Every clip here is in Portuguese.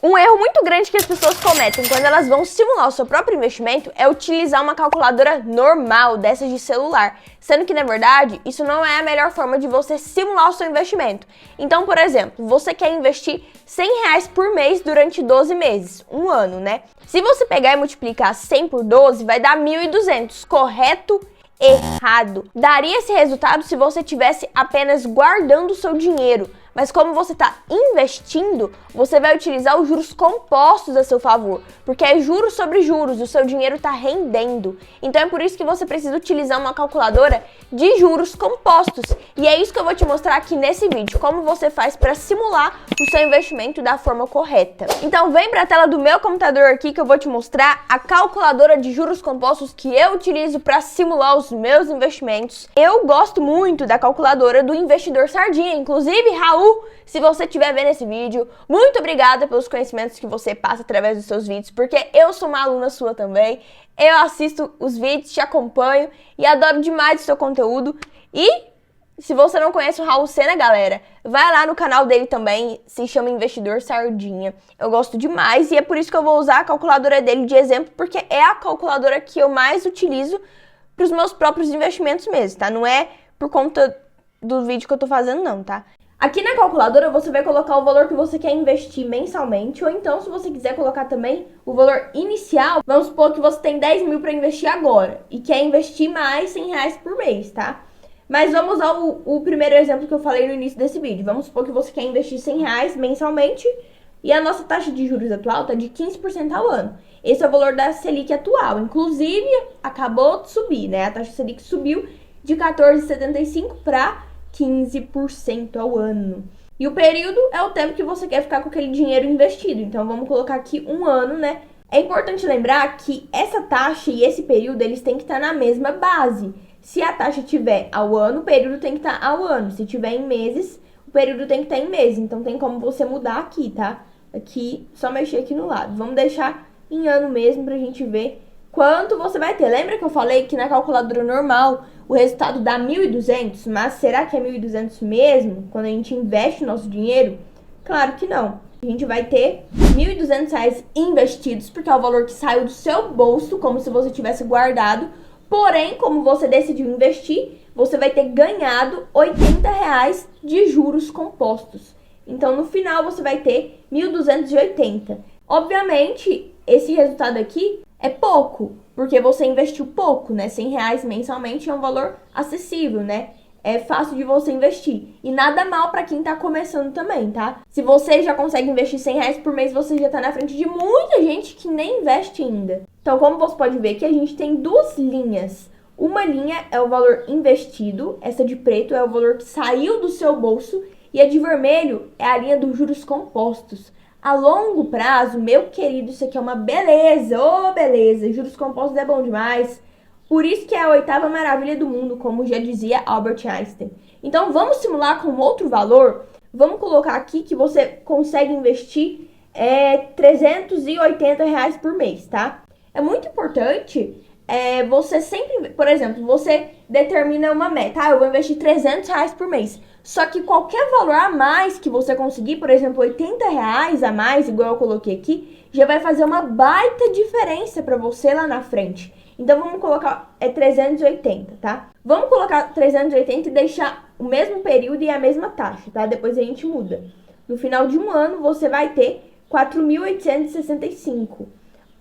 Um erro muito grande que as pessoas cometem quando elas vão simular o seu próprio investimento é utilizar uma calculadora normal, dessas de celular, sendo que, na verdade, isso não é a melhor forma de você simular o seu investimento. Então, por exemplo, você quer investir R$100 por mês durante 12 meses, um ano, né? Se você pegar e multiplicar 100 por 12, vai dar 1.200, correto? Errado. Daria esse resultado se você tivesse apenas guardando o seu dinheiro, mas como você está investindo, você vai utilizar os juros compostos a seu favor, porque é juros sobre juros, o seu dinheiro está rendendo. Então é por isso que você precisa utilizar uma calculadora de juros compostos. E é isso que eu vou te mostrar aqui nesse vídeo, como você faz para simular o seu investimento da forma correta. Então vem para a tela do meu computador aqui que eu vou te mostrar a calculadora de juros compostos que eu utilizo para simular os meus investimentos. Eu gosto muito da calculadora do Investidor Sardinha, inclusive, Raul, se você estiver vendo esse vídeo, muito obrigada pelos conhecimentos que você passa através dos seus vídeos, porque eu sou uma aluna sua também, eu assisto os vídeos, te acompanho e adoro demais o seu conteúdo. E se você não conhece o Raul Sena, galera, vai lá no canal dele também, se chama Investidor Sardinha. Eu gosto demais e é por isso que eu vou usar a calculadora dele de exemplo, porque é a calculadora que eu mais utilizo para os meus próprios investimentos mesmo, tá? Não é por conta do vídeo que eu tô fazendo não, tá? Aqui na calculadora você vai colocar o valor que você quer investir mensalmente, ou então se você quiser colocar também o valor inicial, vamos supor que você tem 10 mil para investir agora e quer investir mais R$100 por mês, tá? Mas vamos usar o primeiro exemplo que eu falei no início desse vídeo. Vamos supor que você quer investir R$100 mensalmente e a nossa taxa de juros atual tá de 15% ao ano. Esse é o valor da Selic atual, inclusive acabou de subir, né? A taxa Selic subiu de 14,75 para 15% ao ano. E o período é o tempo que você quer ficar com aquele dinheiro investido. Então vamos colocar aqui um ano, né? É importante lembrar que essa taxa e esse período, eles têm que estar na mesma base. Se a taxa tiver ao ano, o período tem que estar ao ano. Se tiver em meses, o período tem que estar em meses. Então tem como você mudar aqui, tá? Aqui, só mexer aqui no lado. Vamos deixar em ano mesmo pra gente ver quanto você vai ter. Lembra que eu falei que na calculadora normal o resultado dá 1.200? Mas será que é 1.200 mesmo quando a gente investe o nosso dinheiro? Claro que não. A gente vai ter R$1.200 investidos, porque é o valor que saiu do seu bolso, como se você tivesse guardado. Porém, como você decidiu investir, você vai ter ganhado R$80 de juros compostos. Então, no final, você vai ter 1.280. Obviamente, esse resultado aqui é pouco, porque você investiu pouco, né? R$100 mensalmente é um valor acessível, né? É fácil de você investir. E nada mal para quem tá começando também, tá? Se você já consegue investir R$100 por mês, você já tá na frente de muita gente que nem investe ainda. Então, como você pode ver aqui, a gente tem duas linhas. Uma linha é o valor investido, essa de preto é o valor que saiu do seu bolso, e a de vermelho é a linha dos juros compostos. A longo prazo, meu querido, isso aqui é uma beleza, ô beleza, juros compostos é bom demais. Por isso que é a 8ª maravilha do mundo, como já dizia Albert Einstein. Então vamos simular com outro valor, vamos colocar aqui que você consegue investir R$380 por mês, tá? É muito importante você sempre, por exemplo, você determina uma meta, eu vou investir R$300 por mês. Só que qualquer valor a mais que você conseguir, por exemplo, R$80 a mais, igual eu coloquei aqui, já vai fazer uma baita diferença para você lá na frente. Então vamos colocar 380, tá? Vamos colocar 380 e deixar o mesmo período e a mesma taxa, tá? Depois a gente muda. No final de um ano você vai ter 4.865.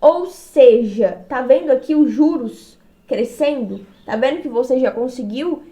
Ou seja, tá vendo aqui os juros crescendo? Tá vendo que você já conseguiu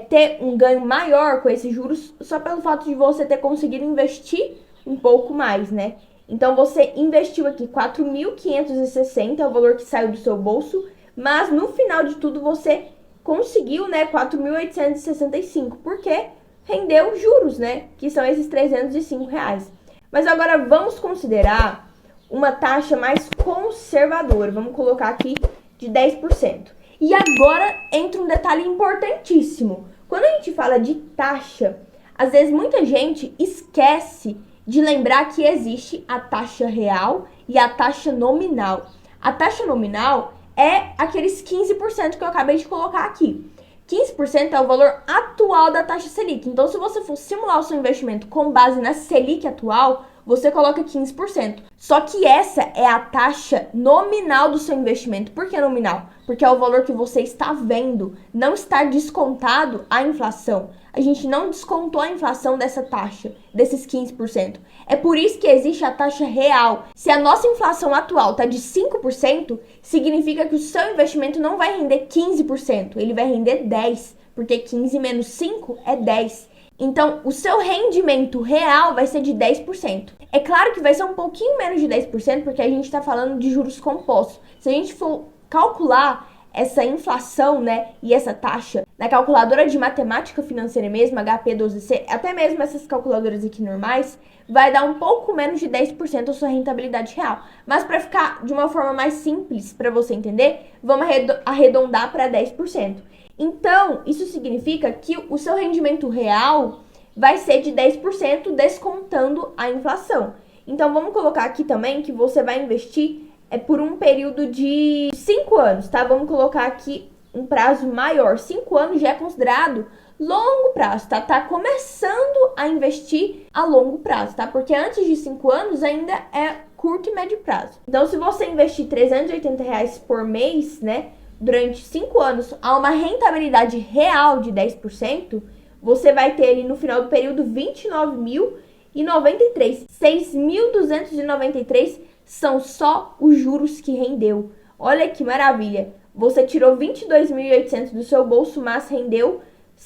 ter um ganho maior com esses juros só pelo fato de você ter conseguido investir um pouco mais, né? Então você investiu aqui 4.560, é o valor que saiu do seu bolso, mas no final de tudo você conseguiu, né, 4.865, porque rendeu juros, né, que são esses R$305. Mas agora vamos considerar uma taxa mais conservadora, vamos colocar aqui de 10%. E agora entra um detalhe importantíssimo. Quando a gente fala de taxa, às vezes muita gente esquece de lembrar que existe a taxa real e a taxa nominal. A taxa nominal é aqueles 15% que eu acabei de colocar aqui. 15% é o valor atual da taxa Selic. Então, se você for simular o seu investimento com base na Selic atual, você coloca 15%. Só que essa é a taxa nominal do seu investimento. Por que nominal? Porque é o valor que você está vendo, não está descontado a inflação. A gente não descontou a inflação dessa taxa, desses 15%. É por isso que existe a taxa real. Se a nossa inflação atual está de 5%, significa que o seu investimento não vai render 15%, ele vai render 10%, porque 15 menos 5 é 10%. Então, o seu rendimento real vai ser de 10%. É claro que vai ser um pouquinho menos de 10%, porque a gente está falando de juros compostos. Se a gente for calcular essa inflação, né, e essa taxa na calculadora de matemática financeira mesmo, HP12C, até mesmo essas calculadoras aqui normais, vai dar um pouco menos de 10% a sua rentabilidade real. Mas para ficar de uma forma mais simples para você entender, vamos arredondar para 10%. Então, isso significa que o seu rendimento real vai ser de 10% descontando a inflação. Então, vamos colocar aqui também que você vai investir por um período de 5 anos, tá? Vamos colocar aqui um prazo maior. 5 anos já é considerado longo prazo, tá? Tá começando a investir a longo prazo, tá? Porque antes de 5 anos ainda é curto e médio prazo. Então, se você investir R$380 por mês, né, durante 5 anos, a uma rentabilidade real de 10%, você vai ter ali no final do período R$29.093. R$6.293 são só os juros que rendeu. Olha que maravilha! Você tirou R$22.800 do seu bolso, mas rendeu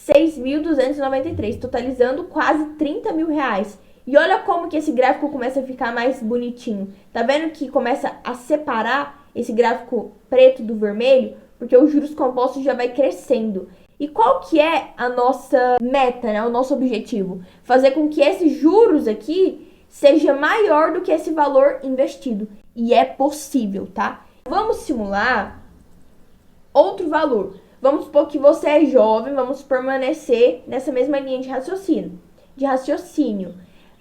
R$6.293, totalizando quase R$30.000. E olha como que esse gráfico começa a ficar mais bonitinho. Tá vendo que começa a separar esse gráfico preto do vermelho? Porque os juros compostos já vai crescendo. E qual que é a nossa meta, né? O nosso objetivo? Fazer com que esses juros aqui seja maior do que esse valor investido. E é possível, tá? Vamos simular outro valor. Vamos supor que você é jovem, vamos permanecer nessa mesma linha de raciocínio.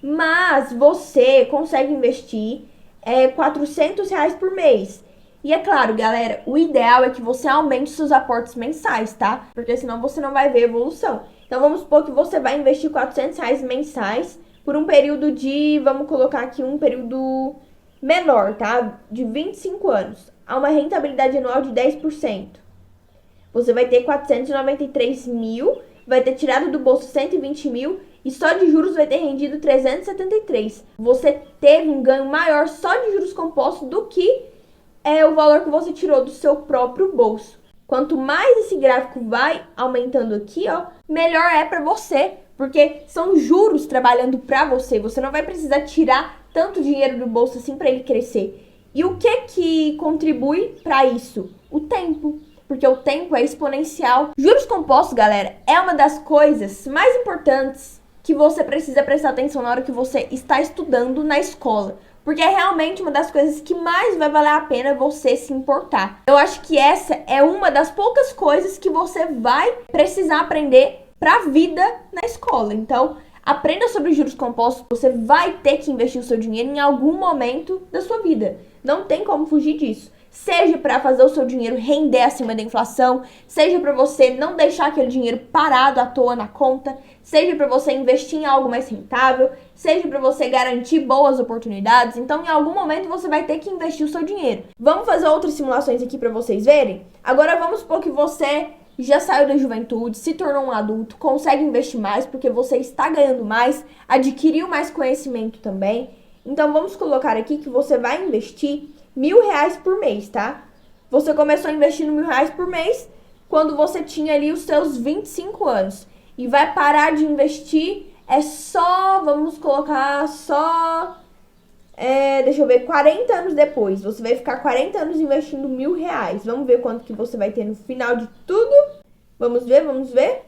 Mas você consegue investir R$400 por mês. E é claro, galera, o ideal é que você aumente seus aportes mensais, tá? Porque senão você não vai ver evolução. Então, vamos supor que você vai investir R$400 mensais por um período de, vamos colocar aqui um período menor, tá? De 25 anos. Há uma rentabilidade anual de 10%. Você vai ter 493 mil, vai ter tirado do bolso 120 mil e só de juros vai ter rendido 373. Você teve um ganho maior só de juros compostos do que o valor que você tirou do seu próprio bolso. Quanto mais esse gráfico vai aumentando aqui, ó, melhor é para você, porque são juros trabalhando para você. Você não vai precisar tirar tanto dinheiro do bolso assim para ele crescer. E o que contribui para isso? O tempo, porque o tempo é exponencial. Juros compostos, galera, é uma das coisas mais importantes que você precisa prestar atenção na hora que você está estudando na escola. Porque é realmente uma das coisas que mais vai valer a pena você se importar. Eu acho que essa é uma das poucas coisas que você vai precisar aprender para a vida na escola. Então, aprenda sobre juros compostos. Você vai ter que investir o seu dinheiro em algum momento da sua vida. Não tem como fugir disso. Seja para fazer o seu dinheiro render acima da inflação, seja para você não deixar aquele dinheiro parado à toa na conta, seja para você investir em algo mais rentável, seja para você garantir boas oportunidades. Então, em algum momento, você vai ter que investir o seu dinheiro. Vamos fazer outras simulações aqui para vocês verem? Agora, vamos supor que você já saiu da juventude, se tornou um adulto, consegue investir mais porque você está ganhando mais, adquiriu mais conhecimento também. Então, vamos colocar aqui que você vai investir R$1.000 por mês, tá? Você começou investindo R$1.000 por mês quando você tinha ali os seus 25 anos. E vai parar de investir, vamos colocar deixa eu ver, 40 anos depois. Você vai ficar 40 anos investindo R$1.000. Vamos ver quanto que você vai ter no final de tudo. Vamos ver.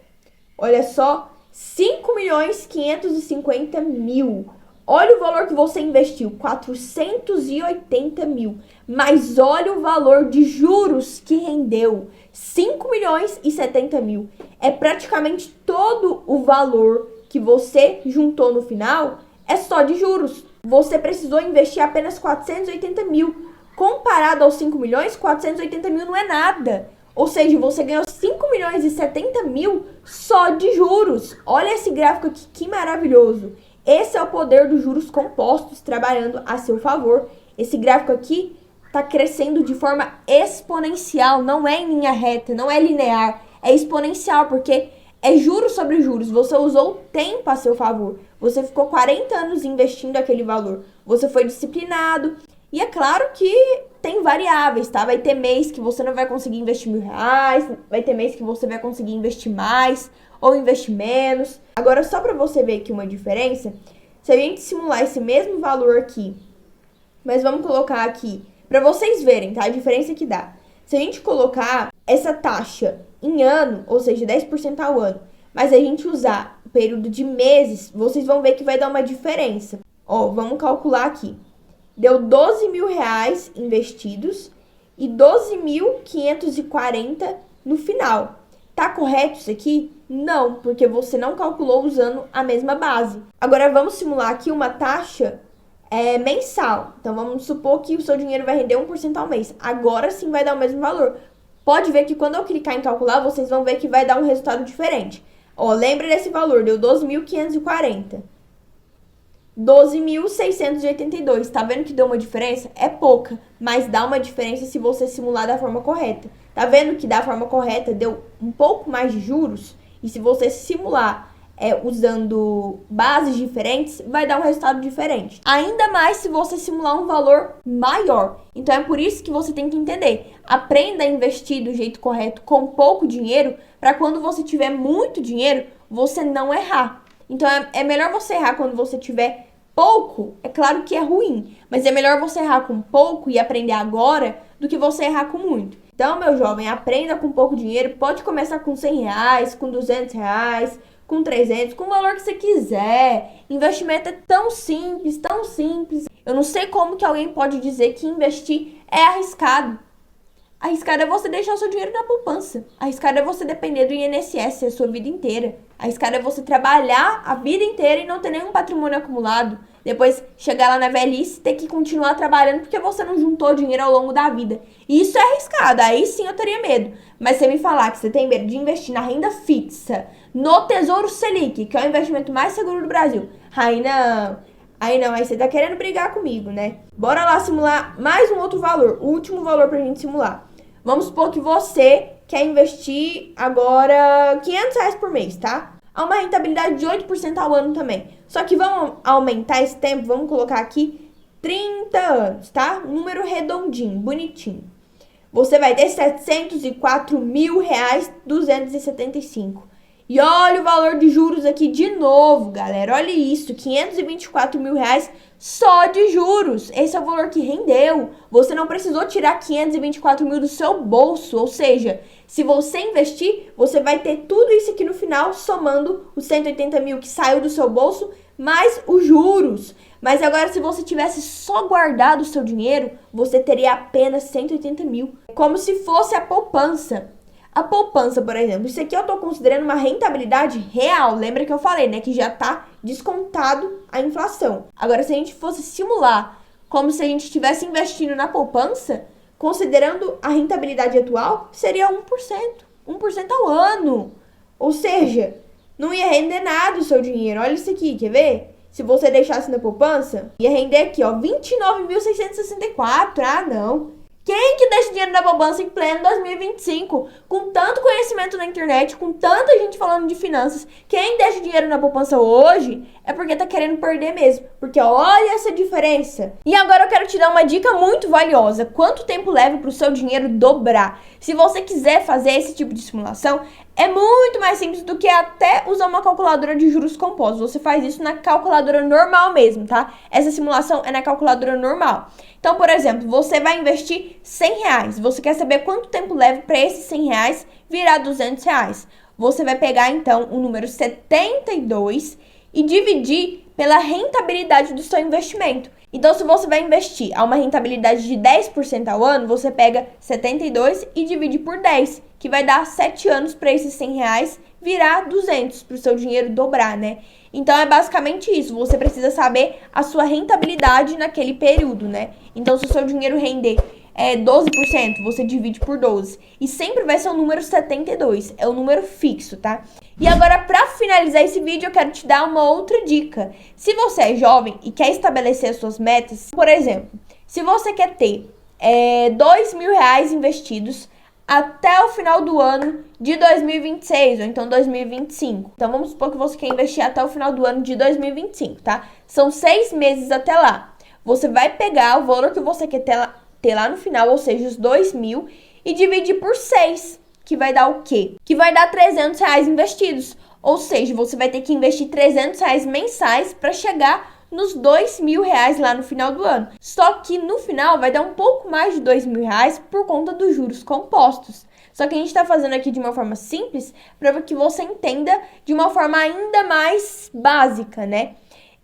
Olha só, 5.550.000. Olha o valor que você investiu, 480 mil. Mas olha o valor de juros que rendeu, 5.070.000. É praticamente todo o valor que você juntou no final, é só de juros. Você precisou investir apenas 480 mil. Comparado aos 5 milhões, 480 mil não é nada. Ou seja, você ganhou 5.070.000 só de juros. Olha esse gráfico aqui, que maravilhoso. Esse é o poder dos juros compostos trabalhando a seu favor. Esse gráfico aqui está crescendo de forma exponencial, não é em linha reta, não é linear, é exponencial, porque é juros sobre juros. Você usou o tempo a seu favor. Você ficou 40 anos investindo aquele valor. Você foi disciplinado. E é claro que tem variáveis, tá? Vai ter mês que você não vai conseguir investir R$ 1.000, vai ter mês que você vai conseguir investir mais ou investir menos. Agora, só para você ver aqui uma diferença, se a gente simular esse mesmo valor aqui, mas vamos colocar aqui, para vocês verem, tá? A diferença que dá. Se a gente colocar essa taxa em ano, ou seja, 10% ao ano, mas a gente usar o período de meses, vocês vão ver que vai dar uma diferença. Ó, vamos calcular aqui. Deu R$ 12.000 investidos e 12.540 no final. Tá correto isso aqui? Não, porque você não calculou usando a mesma base. Agora vamos simular aqui uma taxa mensal. Então vamos supor que o seu dinheiro vai render 1% ao mês. Agora sim vai dar o mesmo valor. Pode ver que quando eu clicar em calcular, vocês vão ver que vai dar um resultado diferente. Ó, lembra desse valor, deu 12.540. 12.682. Tá vendo que deu uma diferença? É pouca, mas dá uma diferença se você simular da forma correta. Tá vendo que da forma correta deu um pouco mais de juros? E se você simular usando bases diferentes, vai dar um resultado diferente. Ainda mais se você simular um valor maior. Então é por isso que você tem que entender. Aprenda a investir do jeito correto com pouco dinheiro, para quando você tiver muito dinheiro, você não errar. Então é melhor você errar quando você tiver pouco. É claro que é ruim, mas é melhor você errar com pouco e aprender agora do que você errar com muito. Então, meu jovem, aprenda com pouco dinheiro. Pode começar com R$ 100, com R$ 200, com 300, com o valor que você quiser. Investimento é tão simples, tão simples. Eu não sei como que alguém pode dizer que investir é arriscado. Arriscado é você deixar o seu dinheiro na poupança. Arriscado é você depender do INSS a sua vida inteira. Arriscado é você trabalhar a vida inteira e não ter nenhum patrimônio acumulado. Depois chegar lá na velhice e ter que continuar trabalhando porque você não juntou dinheiro ao longo da vida. E isso é arriscado, aí sim eu teria medo. Mas você me falar que você tem medo de investir na renda fixa, no Tesouro Selic, que é o investimento mais seguro do Brasil. Aí não, aí você tá querendo brigar comigo, né? Bora lá simular mais um outro valor, o último valor pra gente simular. Vamos supor que você quer investir agora R$ 500 por mês, tá? Há uma rentabilidade de 8% ao ano também. Só que vamos aumentar esse tempo, vamos colocar aqui 30 anos, tá? Um número redondinho, bonitinho. Você vai ter R$ 704.275. E olha o valor de juros aqui de novo, galera. Olha isso, R$ 524.000 só de juros. Esse é o valor que rendeu. Você não precisou tirar 524 mil do seu bolso. Ou seja, se você investir, você vai ter tudo isso aqui no final, somando os 180 mil que saiu do seu bolso, mais os juros. Mas agora, se você tivesse só guardado o seu dinheiro, você teria apenas 180 mil. Como se fosse a poupança. A poupança, por exemplo, isso aqui eu estou considerando uma rentabilidade real. Lembra que eu falei, né? Que já está descontado a inflação. Agora, se a gente fosse simular como se a gente estivesse investindo na poupança, considerando a rentabilidade atual, seria 1%. 1% ao ano. Ou seja, não ia render nada o seu dinheiro. Olha isso aqui, quer ver? Se você deixasse na poupança, ia render aqui, ó, 29.664. Ah, não. Quem que deixa dinheiro na poupança em pleno 2025? Com tanto conhecimento na internet, com tanta gente falando de finanças, quem deixa dinheiro na poupança hoje é porque tá querendo perder mesmo. Porque olha essa diferença. E agora eu quero te dar uma dica muito valiosa. Quanto tempo leva pro seu dinheiro dobrar? Se você quiser fazer esse tipo de simulação, é muito mais simples do que até usar uma calculadora de juros compostos. Você faz isso na calculadora normal mesmo, tá? Essa simulação é na calculadora normal. Então, por exemplo, você vai investir R$ 100. Você quer saber quanto tempo leva para esses R$ 100 virar R$ 200. Você vai pegar, então, o número 72 e dividir pela rentabilidade do seu investimento. Então, se você vai investir a uma rentabilidade de 10% ao ano, você pega 72 e divide por 10, que vai dar 7 anos para esses R$ 100 virar 200, para o seu dinheiro dobrar, né? Então, é basicamente isso. Você precisa saber a sua rentabilidade naquele período, né? Então, se o seu dinheiro render 12%, você divide por 12. E sempre vai ser o número 72, é o número fixo, tá? E agora, pra finalizar esse vídeo, eu quero te dar uma outra dica. Se você é jovem e quer estabelecer as suas metas, por exemplo, se você quer ter R$ 2.000 investidos até o final do ano de 2026, ou então 2025. Então, vamos supor que você quer investir até o final do ano de 2025, tá? São 6 meses até lá. Você vai pegar o valor que você quer ter lá no final, ou seja, os 2.000, e dividir por 6, que vai dar o quê? Que vai dar R$ 300 investidos. Ou seja, você vai ter que investir R$ 300 mensais para chegar nos R$ 2.000 lá no final do ano. Só que no final vai dar um pouco mais de R$ 2.000 por conta dos juros compostos. Só que a gente está fazendo aqui de uma forma simples para que você entenda de uma forma ainda mais básica, né?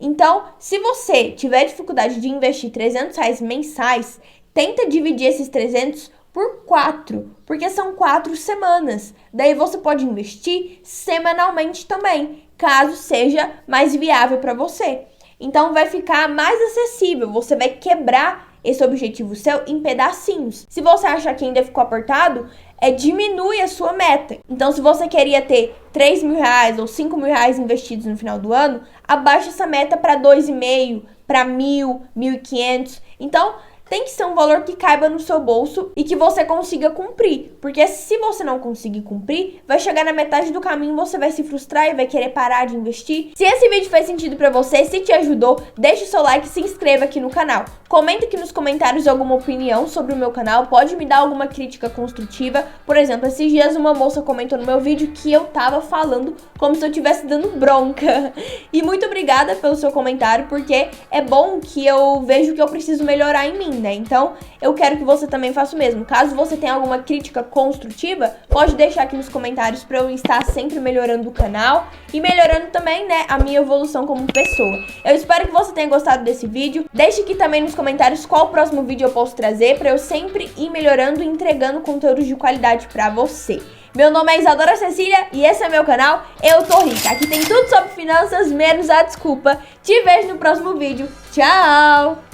Então, se você tiver dificuldade de investir R$ 300 mensais, tenta dividir esses 300 por 4, porque são 4 semanas. Daí você pode investir semanalmente também, caso seja mais viável para você. Então vai ficar mais acessível, você vai quebrar esse objetivo seu em pedacinhos. Se você achar que ainda ficou apertado, diminui a sua meta. Então, se você queria ter R$ 3.000 ou R$ 5.000 investidos no final do ano, abaixa essa meta para 2.500, para 1.000, 1.500. Então, tem que ser um valor que caiba no seu bolso e que você consiga cumprir. Porque se você não conseguir cumprir, vai chegar na metade do caminho, você vai se frustrar e vai querer parar de investir. Se esse vídeo fez sentido pra você, se te ajudou, deixa o seu like e se inscreva aqui no canal. Comenta aqui nos comentários alguma opinião sobre o meu canal, pode me dar alguma crítica construtiva. Por exemplo, esses dias uma moça comentou no meu vídeo que eu tava falando como se eu estivesse dando bronca. E muito obrigada pelo seu comentário, porque é bom que eu vejo que eu preciso melhorar em mim, né? Então, eu quero que você também faça o mesmo. Caso você tenha alguma crítica construtiva, pode deixar aqui nos comentários para eu estar sempre melhorando o canal e melhorando também, né, a minha evolução como pessoa. Eu espero que você tenha gostado desse vídeo. Deixe aqui também nos comentários qual o próximo vídeo eu posso trazer para eu sempre ir melhorando e entregando conteúdos de qualidade para você. Meu nome é Isadora Cecília e esse é meu canal Eu Tô Rica. Aqui tem tudo sobre finanças, menos a desculpa. Te vejo no próximo vídeo. Tchau!